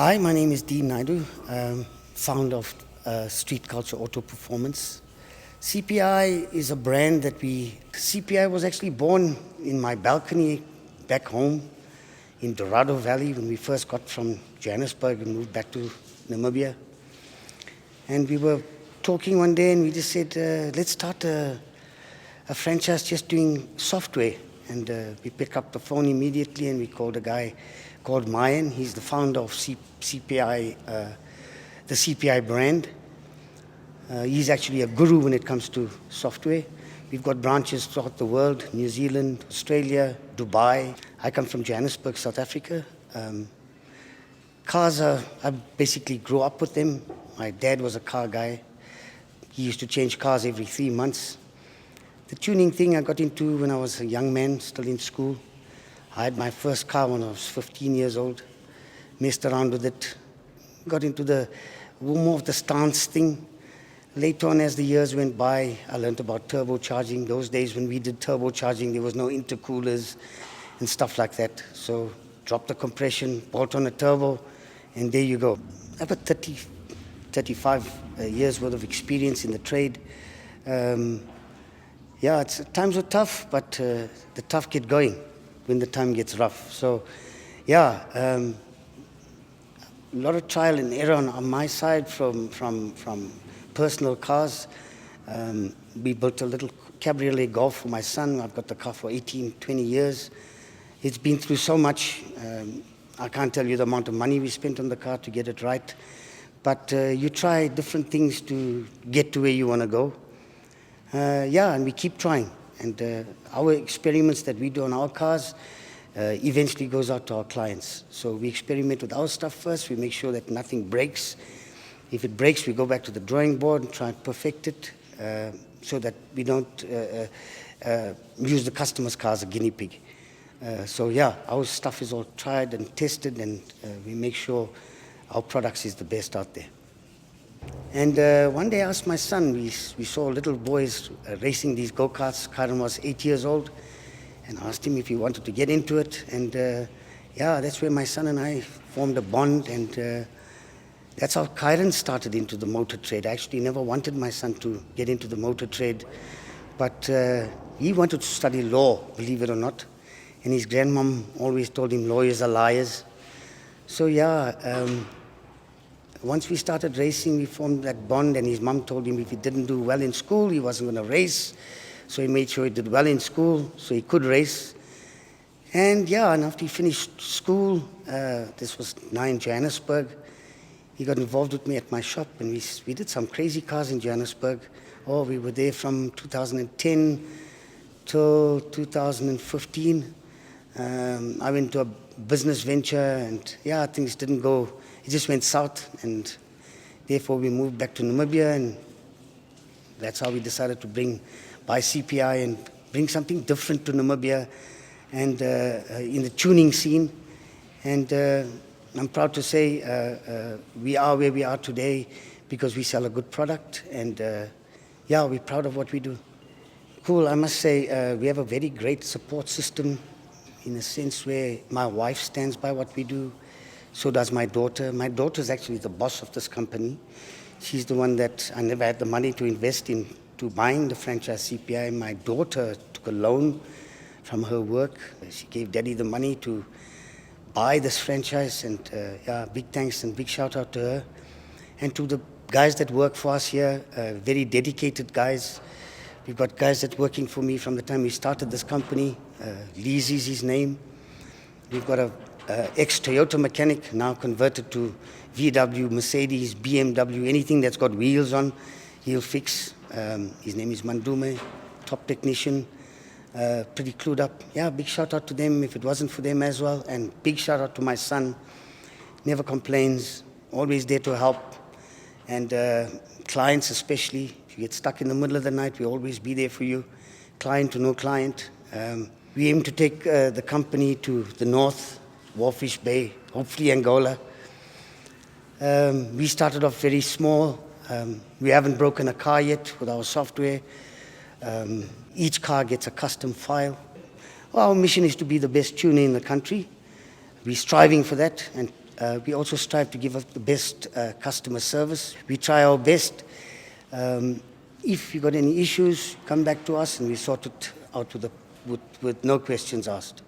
Hi, my name is Dean Naido, founder of Street Culture Auto Performance. CPI is a brand that CPI was actually born in my balcony back home in Dorado Valley when we first got from Johannesburg and moved back to Namibia. And we were talking one day and we just said, let's start a franchise just doing software. And we picked up the phone immediately and we called a guy called Mayan. He's the founder of CPI, the CPI brand. He's actually a guru when it comes to software. We've got branches throughout the world, New Zealand, Australia, Dubai. I come from Johannesburg, South Africa. Cars, I basically grew up with them. My dad was a car guy. He used to change cars every 3 months. The tuning thing I got into when I was a young man, still in school. I had my first car when I was 15 years old. Messed around with it. Got into more of the stance thing. Later on, as the years went by, I learned about turbocharging. Those days when we did turbocharging, there was no intercoolers and stuff like that. So drop the compression, bolt on a turbo, and there you go. I've got 35 years worth of experience in the trade. Times were tough, but the tough get going when the time gets rough. So, a lot of trial and error on my side from personal cars. We built a little cabriolet Golf for my son. I've got the car for 18, 20 years. It's been through so much. I can't tell you the amount of money we spent on the car to get it right. But you try different things to get to where you want to go. And we keep trying. And our experiments that we do on our cars eventually goes out to our clients. So we experiment with our stuff first. We make sure that nothing breaks. If it breaks, we go back to the drawing board and try and perfect it so that we don't use the customer's car as a guinea pig. Our stuff is all tried and tested, and we make sure our products is the best out there. And one day I asked my son, we saw little boys racing these go-karts. Karen was 8 years old, and I asked him if he wanted to get into it. And that's where my son and I formed a bond, and that's how Karen started into the motor trade. I actually never wanted my son to get into the motor trade, but he wanted to study law, believe it or not. And his grandmom always told him lawyers are liars. So once we started racing, we formed that bond, and his mom told him if he didn't do well in school, he wasn't going to race. So he made sure he did well in school so he could race. And after he finished school, this was now in Johannesburg, he got involved with me at my shop, and we did some crazy cars in Johannesburg. We were there from 2010 till 2015. I went to a business venture, and things didn't go. It just went south, and therefore we moved back to Namibia, and that's how we decided to buy CPI and bring something different to Namibia and in the tuning scene. And I'm proud to say we are where we are today because we sell a good product, and we're proud of what we do. Cool, I must say we have a very great support system in a sense where my wife stands by what we do. So does my daughter. My daughter is actually the boss of this company. She's the one that I never had the money to invest into buying the franchise CPI. My daughter took a loan from her work. She gave daddy the money to buy this franchise, and big thanks and big shout out to her. And to the guys that work for us here, very dedicated guys. We've got guys that are working for me from the time we started this company. Lee's his name. We've got a ex-Toyota mechanic, now converted to VW, Mercedes, BMW, anything that's got wheels on, he'll fix. His name is Mandume, top technician, pretty clued up. Big shout out to them if it wasn't for them as well. And big shout out to my son, never complains, always there to help. And clients especially, if you get stuck in the middle of the night, we'll always be there for you, client to no client. We aim to take the company to the north, Walfish Bay, hopefully Angola. We started off very small. We haven't broken a car yet with our software. Each car gets a custom file. Our mission is to be the best tuner in the country. We're striving for that, and We also strive to give the best customer service. We try our best. If you got any issues, come back to us and we sort it out with no questions asked.